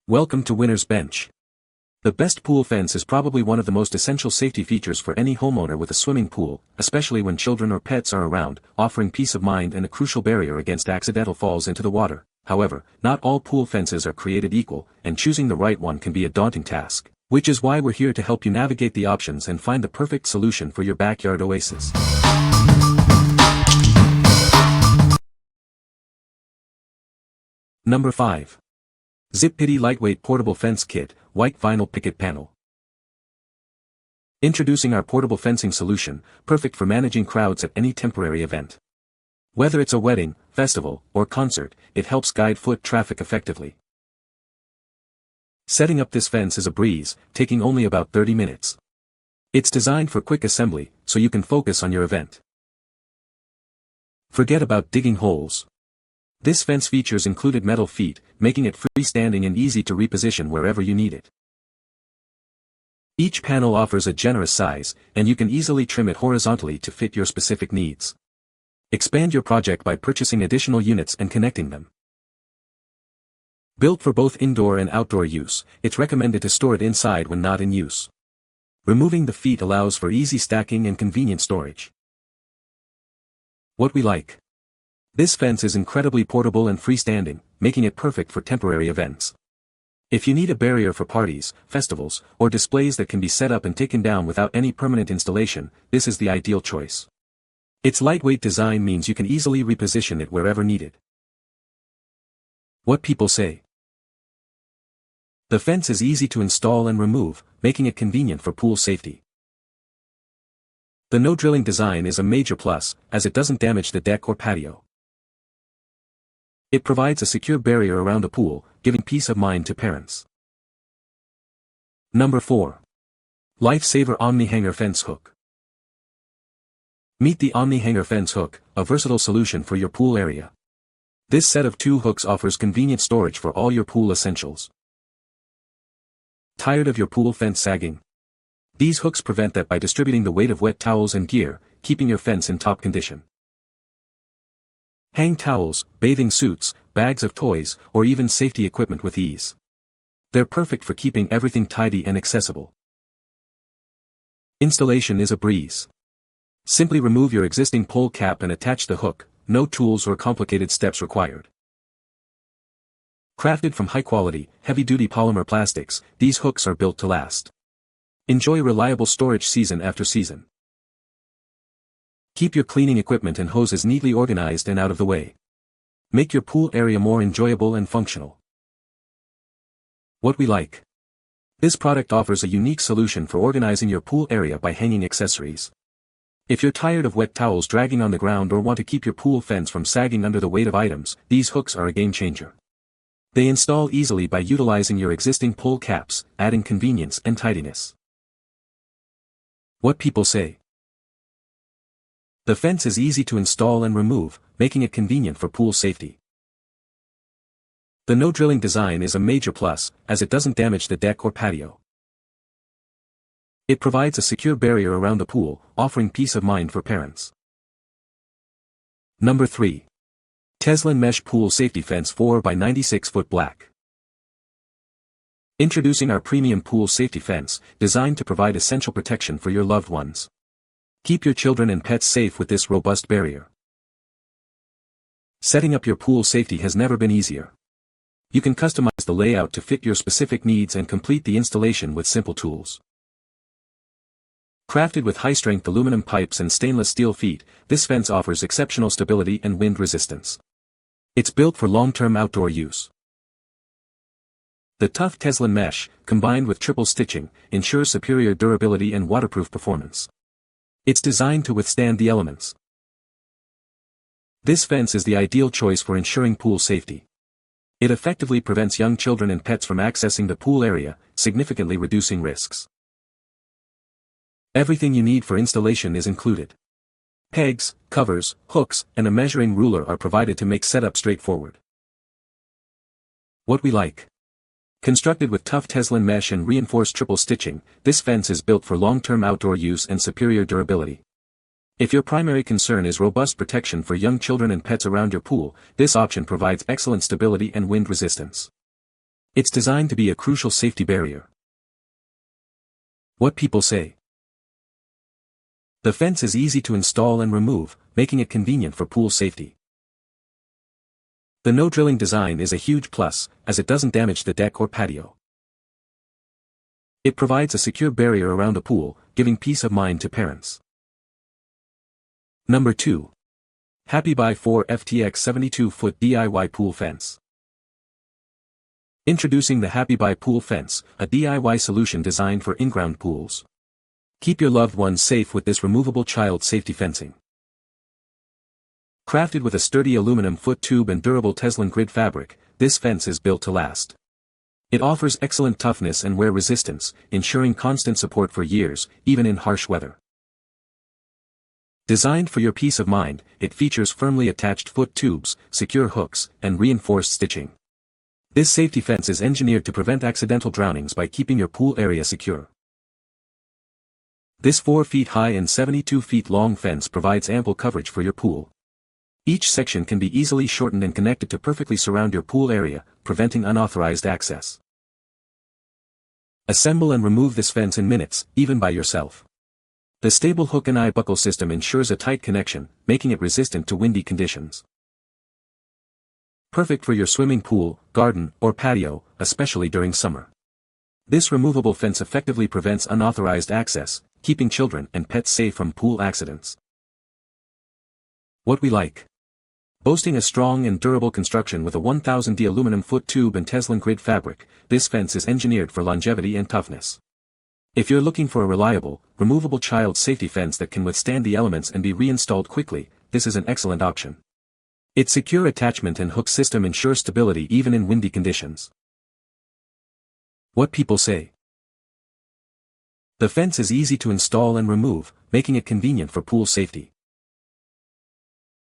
Welcome to Winner's Bench. The best pool fence is probably one of the most essential safety features for any homeowner with a swimming pool, especially when children or pets are around, offering peace of mind and a crucial barrier against accidental falls into the water. However, not all pool fences are created equal, and choosing the right one can be a daunting task, which is why we're here to help you navigate the options and find the perfect solution for your backyard oasis. Number 5. Zippity Lightweight Portable Fence Kit, White Vinyl Picket Panel. Introducing our portable fencing solution, perfect for managing crowds at any temporary event. Whether it's a wedding, festival, or concert, it helps guide foot traffic effectively. Setting up this fence is a breeze, taking only about 30 minutes. It's designed for quick assembly, so you can focus on your event. Forget about digging holes. This fence features included metal feet, making it freestanding and easy to reposition wherever you need it. Each panel offers a generous size, and you can easily trim it horizontally to fit your specific needs. Expand your project by purchasing additional units and connecting them. Built for both indoor and outdoor use, it's recommended to store it inside when not in use. Removing the feet allows for easy stacking and convenient storage. What we like. This fence is incredibly portable and freestanding, making it perfect for temporary events. If you need a barrier for parties, festivals, or displays that can be set up and taken down without any permanent installation, this is the ideal choice. Its lightweight design means you can easily reposition it wherever needed. What people say. The fence is easy to install and remove, making it convenient for pool safety. The no-drilling design is a major plus, as it doesn't damage the deck or patio. It provides a secure barrier around the pool, giving peace of mind to parents. Number 4. Lifesaver Omni-Hanger Fence Hook. Meet the Omni-Hanger Fence Hook, a versatile solution for your pool area. This set of 2 hooks offers convenient storage for all your pool essentials. Tired of your pool fence sagging? These hooks prevent that by distributing the weight of wet towels and gear, keeping your fence in top condition. Hang towels, bathing suits, bags of toys, or even safety equipment with ease. They're perfect for keeping everything tidy and accessible. Installation is a breeze. Simply remove your existing pole cap and attach the hook, no tools or complicated steps required. Crafted from high-quality, heavy-duty polymer plastics, these hooks are built to last. Enjoy reliable storage season after season. Keep your cleaning equipment and hoses neatly organized and out of the way. Make your pool area more enjoyable and functional. What we like. This product offers a unique solution for organizing your pool area by hanging accessories. If you're tired of wet towels dragging on the ground or want to keep your pool fence from sagging under the weight of items, these hooks are a game changer. They install easily by utilizing your existing pole caps, adding convenience and tidiness. What people say. The fence is easy to install and remove, making it convenient for pool safety. The no-drilling design is a major plus, as it doesn't damage the deck or patio. It provides a secure barrier around the pool, offering peace of mind for parents. Number 3. Teslin Mesh Pool Safety Fence 4x96 Foot Black. Introducing our premium pool safety fence, designed to provide essential protection for your loved ones. Keep your children and pets safe with this robust barrier. Setting up your pool safety has never been easier. You can customize the layout to fit your specific needs and complete the installation with simple tools. Crafted with high-strength aluminum pipes and stainless steel feet, this fence offers exceptional stability and wind resistance. It's built for long-term outdoor use. The tough Teslin mesh, combined with triple stitching, ensures superior durability and waterproof performance. It's designed to withstand the elements. This fence is the ideal choice for ensuring pool safety. It effectively prevents young children and pets from accessing the pool area, significantly reducing risks. Everything you need for installation is included. Pegs, covers, hooks, and a measuring ruler are provided to make setup straightforward. What we like. Constructed with tough Teslin mesh and reinforced triple stitching, this fence is built for long-term outdoor use and superior durability. If your primary concern is robust protection for young children and pets around your pool, this option provides excellent stability and wind resistance. It's designed to be a crucial safety barrier. What people say. The fence is easy to install and remove, making it convenient for pool safety. The no-drilling design is a huge plus, as it doesn't damage the deck or patio. It provides a secure barrier around a pool, giving peace of mind to parents. Number 2. Happybuy 4 FTX 72-foot DIY pool fence. Introducing the Happybuy pool fence, a DIY solution designed for in-ground pools. Keep your loved ones safe with this removable child safety fencing. Crafted with a sturdy aluminum foot tube and durable Teslin grid fabric, this fence is built to last. It offers excellent toughness and wear resistance, ensuring constant support for years, even in harsh weather. Designed for your peace of mind, it features firmly attached foot tubes, secure hooks, and reinforced stitching. This safety fence is engineered to prevent accidental drownings by keeping your pool area secure. This 4 feet high and 72 feet long fence provides ample coverage for your pool. Each section can be easily shortened and connected to perfectly surround your pool area, preventing unauthorized access. Assemble and remove this fence in minutes, even by yourself. The stable hook and eye buckle system ensures a tight connection, making it resistant to windy conditions. Perfect for your swimming pool, garden, or patio, especially during summer. This removable fence effectively prevents unauthorized access, keeping children and pets safe from pool accidents. What we like. Boasting a strong and durable construction with a 1000D aluminum foot tube and Teslin grid fabric, this fence is engineered for longevity and toughness. If you're looking for a reliable, removable child safety fence that can withstand the elements and be reinstalled quickly, this is an excellent option. Its secure attachment and hook system ensures stability even in windy conditions. What people say. The fence is easy to install and remove, making it convenient for pool safety.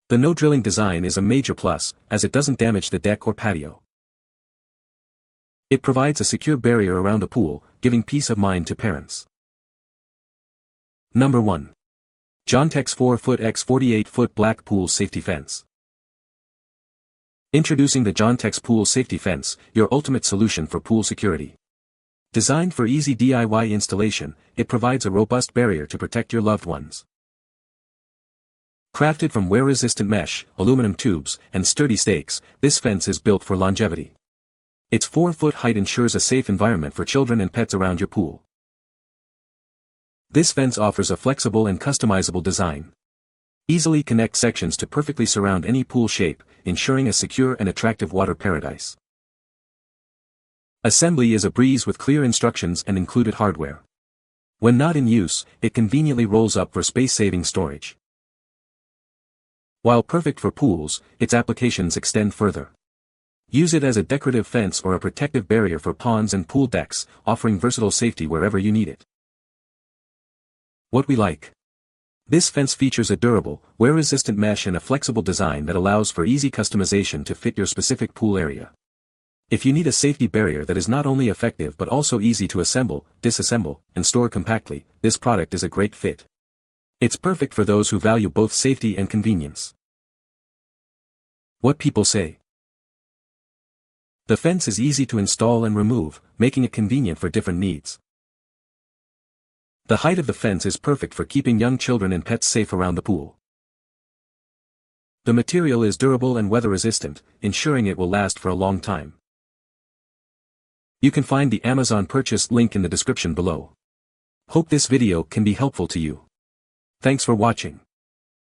The no-drilling design is a major plus, as it doesn't damage the deck or patio. It provides a secure barrier around a pool, giving peace of mind to parents. Number 1. Giantex 4-foot x 48-foot black pool safety fence. Introducing the Giantex pool safety fence, your ultimate solution for pool security. Designed for easy DIY installation, it provides a robust barrier to protect your loved ones. Crafted from wear-resistant mesh, aluminum tubes, and sturdy stakes, this fence is built for longevity. Its 4-foot height ensures a safe environment for children and pets around your pool. This fence offers a flexible and customizable design. Easily connect sections to perfectly surround any pool shape, ensuring a secure and attractive water paradise. Assembly is a breeze with clear instructions and included hardware. When not in use, it conveniently rolls up for space-saving storage. While perfect for pools, its applications extend further. Use it as a decorative fence or a protective barrier for ponds and pool decks, offering versatile safety wherever you need it. What we like. This fence features a durable, wear-resistant mesh and a flexible design that allows for easy customization to fit your specific pool area. If you need a safety barrier that is not only effective but also easy to assemble, disassemble, and store compactly, this product is a great fit. It's perfect for those who value both safety and convenience. What people say. The fence is easy to install and remove, making it convenient for different needs. The height of the fence is perfect for keeping young children and pets safe around the pool. The material is durable and weather-resistant, ensuring it will last for a long time. You can find the Amazon purchase link in the description below. Hope this video can be helpful to you. Thanks for watching.